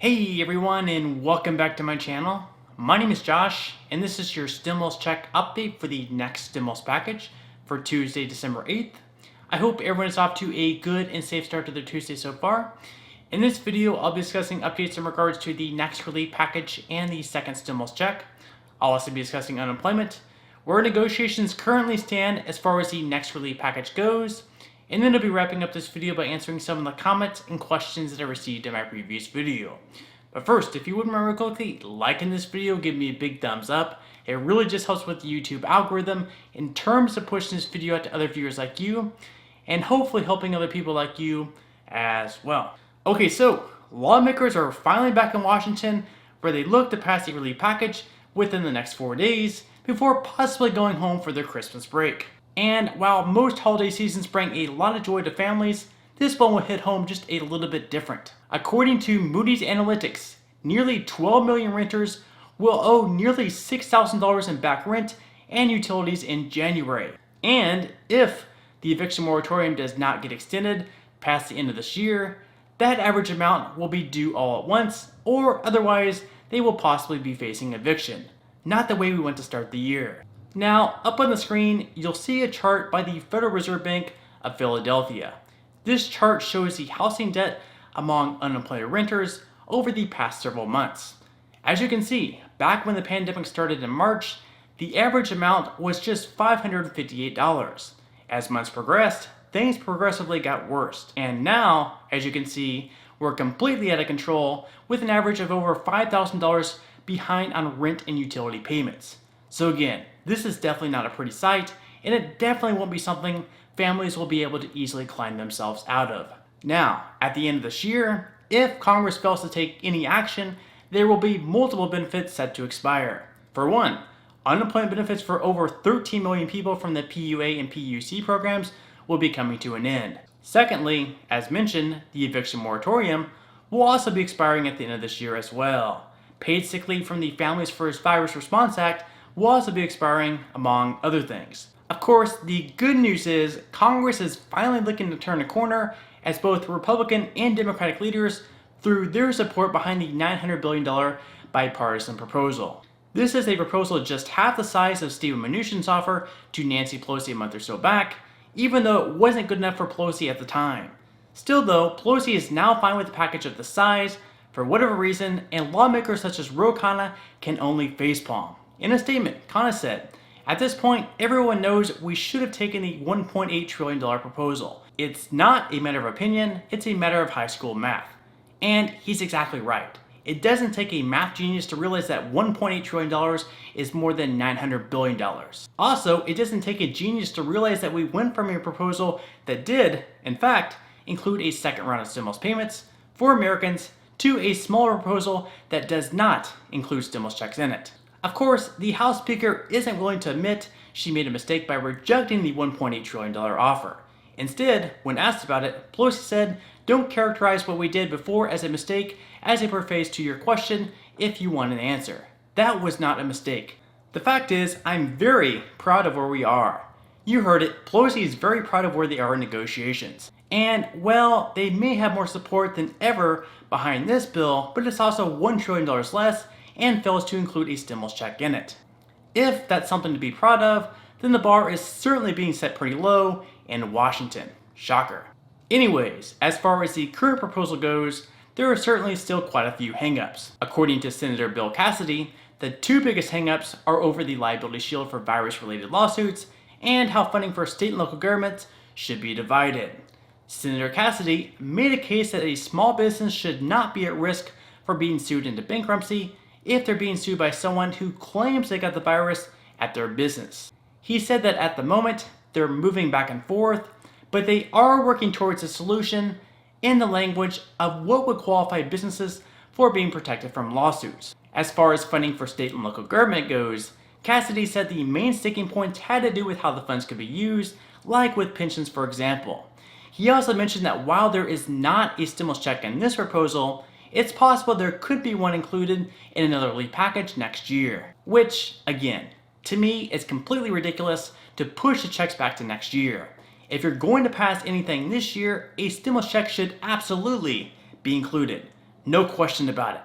Hey everyone, and welcome back to my channel. My name is Josh, and this is your stimulus check update for the next stimulus package for Tuesday, December 8th. I hope everyone is off to a good and safe start to their Tuesday so far. In this video, I'll be discussing updates in regards to the next relief package and the second stimulus check. I'll also be discussing unemployment, where negotiations currently stand as far as the next relief package goes, and then I'll be wrapping up this video by answering some of the comments and questions that I received in my previous video. But first, if you wouldn't mind real quickly liking this video, give me a big thumbs up. It really just helps with the YouTube algorithm in terms of pushing this video out to other viewers like you, and hopefully helping other people like you as well. Okay, so lawmakers are finally back in Washington, where they look to pass the relief package within the next 4 days before possibly going home for their Christmas break. And while most holiday seasons bring a lot of joy to families, this one will hit home just a little bit different. According to Moody's Analytics, nearly 12 million renters will owe nearly $6,000 in back rent and utilities in January. And if the eviction moratorium does not get extended past the end of this year, that average amount will be due all at once, or otherwise they will possibly be facing eviction. Not the way we want to start the year. Now, up on the screen, you'll see a chart by the Federal Reserve Bank of Philadelphia. This chart shows the housing debt among unemployed renters over the past several months. As you can see, back when the pandemic started in March, the average amount was just $558. As months progressed, things progressively got worse. And now, as you can see, we're completely out of control with an average of over $5,000 behind on rent and utility payments. So again, this is definitely not a pretty sight, and it definitely won't be something families will be able to easily climb themselves out of. Now, at the end of this year, if Congress fails to take any action, there will be multiple benefits set to expire. For one, unemployment benefits for over 13 million people from the PUA and PUC programs will be coming to an end. Secondly, as mentioned, the eviction moratorium will also be expiring at the end of this year as well. Paid sick leave from the Families First Virus Response Act will also be expiring, among other things. Of course, the good news is Congress is finally looking to turn a corner as both Republican and Democratic leaders threw their support behind the $900 billion bipartisan proposal. This is a proposal just half the size of Steven Mnuchin's offer to Nancy Pelosi a month or so back, even though it wasn't good enough for Pelosi at the time. Still though, Pelosi is now fine with the package of the size for whatever reason, and lawmakers such as Ro Khanna can only facepalm. In a statement, Khanna said, "At this point, everyone knows we should have taken the $1.8 trillion proposal. It's not a matter of opinion, it's a matter of high school math." And he's exactly right. It doesn't take a math genius to realize that $1.8 trillion is more than $900 billion. Also, it doesn't take a genius to realize that we went from a proposal that did, in fact, include a second round of stimulus payments for Americans to a smaller proposal that does not include stimulus checks in it. Of course, the House Speaker isn't willing to admit she made a mistake by rejecting the $1.8 trillion offer. Instead, when asked about it, Pelosi said, "Don't characterize what we did before as a mistake as a preface to your question if you want an answer. That was not a mistake. The fact is, I'm very proud of where we are." You heard it, Pelosi is very proud of where they are in negotiations. And, well, they may have more support than ever behind this bill, but it's also $1 trillion less and fails to include a stimulus check in it. If that's something to be proud of, then the bar is certainly being set pretty low in Washington. Shocker. Anyways, as far as the current proposal goes, there are certainly still quite a few hangups. According to Senator Bill Cassidy, the two biggest hangups are over the liability shield for virus-related lawsuits and how funding for state and local governments should be divided. Senator Cassidy made a case that a small business should not be at risk for being sued into bankruptcy if they're being sued by someone who claims they got the virus at their business. He said that at the moment, they're moving back and forth, but they are working towards a solution in the language of what would qualify businesses for being protected from lawsuits. As far as funding for state and local government goes, Cassidy said the main sticking points had to do with how the funds could be used, like with pensions for example. He also mentioned that while there is not a stimulus check in this proposal, it's possible there could be one included in another relief package next year. Which, again, to me is completely ridiculous to push the checks back to next year. If you're going to pass anything this year, a stimulus check should absolutely be included. no question about it.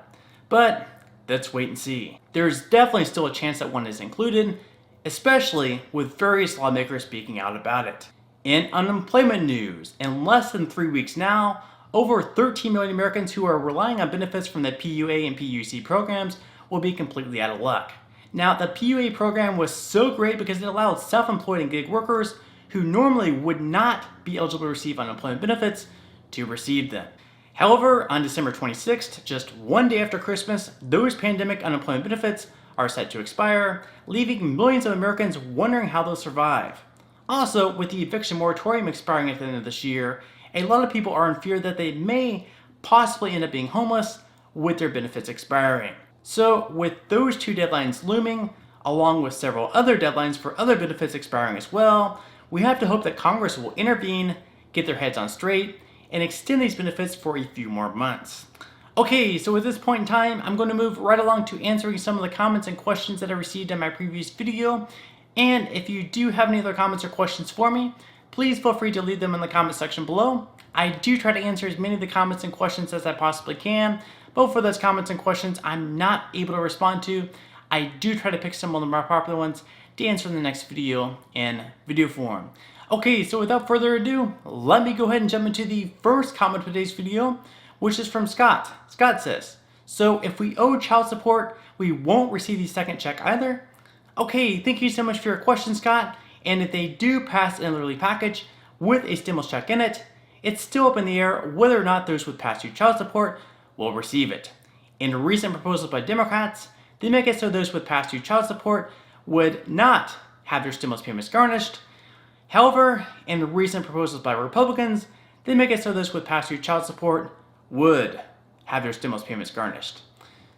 But let's wait and see. There's definitely still a chance that one is included, especially with various lawmakers speaking out about it. In unemployment news, in less than 3 weeks now, over 13 million Americans who are relying on benefits from the PUA and PUC programs will be completely out of luck. Now, the PUA program was so great because it allowed self-employed and gig workers who normally would not be eligible to receive unemployment benefits to receive them. However, on December 26th, just one day after Christmas, those pandemic unemployment benefits are set to expire, leaving millions of Americans wondering how they'll survive. Also, with the eviction moratorium expiring at the end of this year, a lot of people are in fear that they may possibly end up being homeless with their benefits expiring. So, with those two deadlines looming, along with several other deadlines for other benefits expiring as well, we have to hope that Congress will intervene, get their heads on straight, and extend these benefits for a few more months. Okay, so at this point in time, I'm going to move right along to answering some of the comments and questions that I received in my previous video. And if you do have any other comments or questions for me, please feel free to leave them in the comment section below. I do try to answer as many of the comments and questions as I possibly can, but for those comments and questions I'm not able to respond to, I do try to pick some of the more popular ones to answer in the next video in video form. Okay, so without further ado, let me go ahead and jump into the first comment of today's video, which is from Scott. Scott says, so if we owe child support, we won't receive the second check either? Okay, thank you so much for your question, Scott. And if they do pass an relief package with a stimulus check in it, it's still up in the air whether or not those with past due child support will receive it. In recent proposals by Democrats, they make it so those with past due child support would not have their stimulus payments garnished. However, in recent proposals by Republicans, they make it so those with past due child support would have their stimulus payments garnished.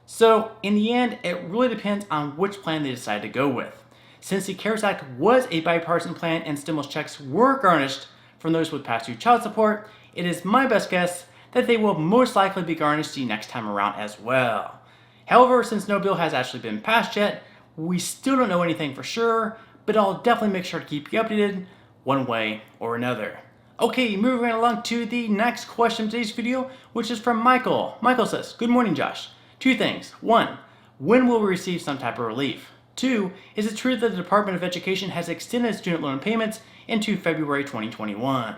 So in the end, it really depends on which plan they decide to go with. Since the CARES Act was a bipartisan plan and stimulus checks were garnished from those with past due child support, it is my best guess that they will most likely be garnished the next time around as well. However, since no bill has actually been passed yet, we still don't know anything for sure, but I'll definitely make sure to keep you updated one way or another. Okay, moving right along to the next question of today's video, which is from Michael. Michael says, good morning, Josh. Two things. One, when will we receive some type of relief? Two, is it true that the Department of Education has extended student loan payments into February 2021?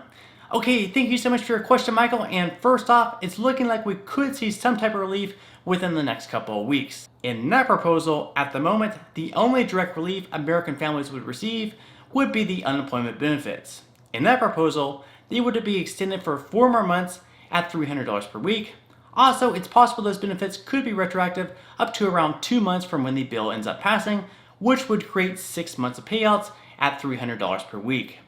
Okay, thank you so much for your question, Michael. And first off, it's looking like we could see some type of relief within the next couple of weeks. In that proposal, at the moment, the only direct relief American families would receive would be the unemployment benefits. In that proposal, they would be extended for 4 more months at $300 per week. Also, it's possible those benefits could be retroactive up to around 2 months from when the bill ends up passing, which would create 6 months of payouts at $300 per week.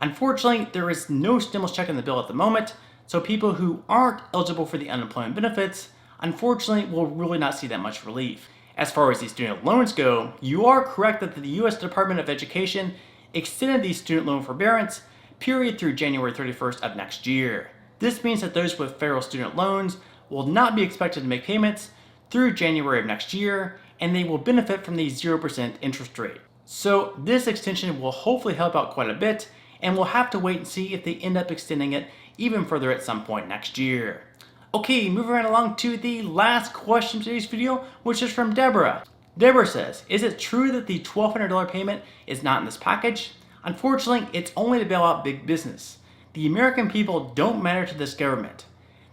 Unfortunately, there is no stimulus check in the bill at the moment, so people who aren't eligible for the unemployment benefits, unfortunately, will really not see that much relief. As far as the student loans go, you are correct that the U.S. Department of Education extended the student loan forbearance period through January 31st of next year. This means that those with federal student loans will not be expected to make payments through January of next year, and they will benefit from the 0% interest rate. So this extension will hopefully help out quite a bit, and we'll have to wait and see if they end up extending it even further at some point next year. Okay, moving right along to the last question of today's video, which is from Deborah. Deborah says, is it true that the $1,200 payment is not in this package? Unfortunately, it's only to bail out big business. The American people don't matter to this government.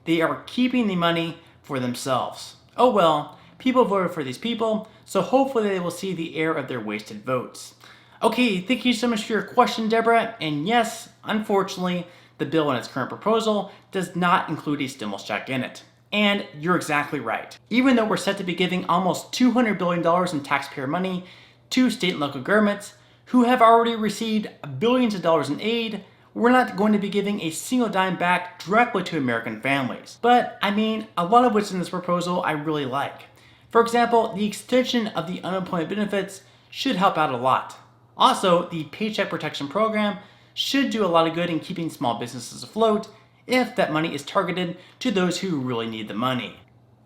They are keeping the money for themselves. Oh well, people voted for these people, so hopefully they will see the error of their wasted votes. Okay, thank you so much for your question, Deborah. And yes, unfortunately, the bill in its current proposal does not include a stimulus check in it. And you're exactly right. Even though we're set to be giving almost $200 billion in taxpayer money to state and local governments who have already received billions of dollars in aid, we're not going to be giving a single dime back directly to American families. But I mean, a lot of what's in this proposal I really like. For example, the extension of the unemployment benefits should help out a lot. Also, the Paycheck Protection Program should do a lot of good in keeping small businesses afloat if that money is targeted to those who really need the money.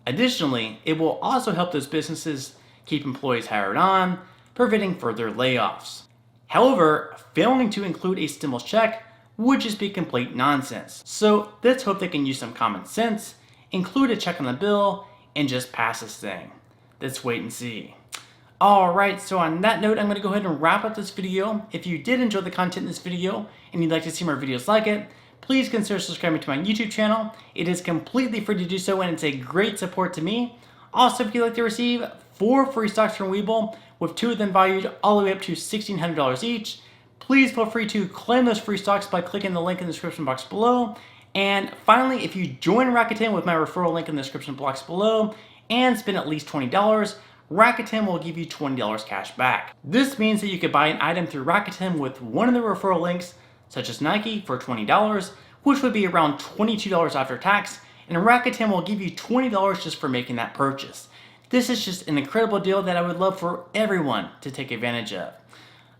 Additionally, it will also help those businesses keep employees hired on, preventing further layoffs. However, failing to include a stimulus check would just be complete nonsense. So let's hope they can use some common sense include a check on the bill, and just pass this thing. Let's wait and see. Alright, so on that note, I'm going to go ahead and wrap up this video. If you did enjoy the content in this video and you'd like to see more videos like it, please consider subscribing to my YouTube channel. It is completely free to do so and it's a great support to me. Also, if you'd like to receive 4 free stocks from Webull, with 2 of them valued all the way up to $1,600 each, please feel free to claim those free stocks by clicking the link in the description box below. And finally, if you join Rakuten with my referral link in the description box below and spend at least $20, Rakuten will give you $20 cash back. This means that you could buy an item through Rakuten with one of the referral links, such as Nike, for $20, which would be around $22 after tax, and Rakuten will give you $20 just for making that purchase. This is just an incredible deal that I would love for everyone to take advantage of.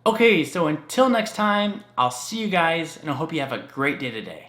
Okay, so until next time, I'll see you guys, and I hope you have a great day today.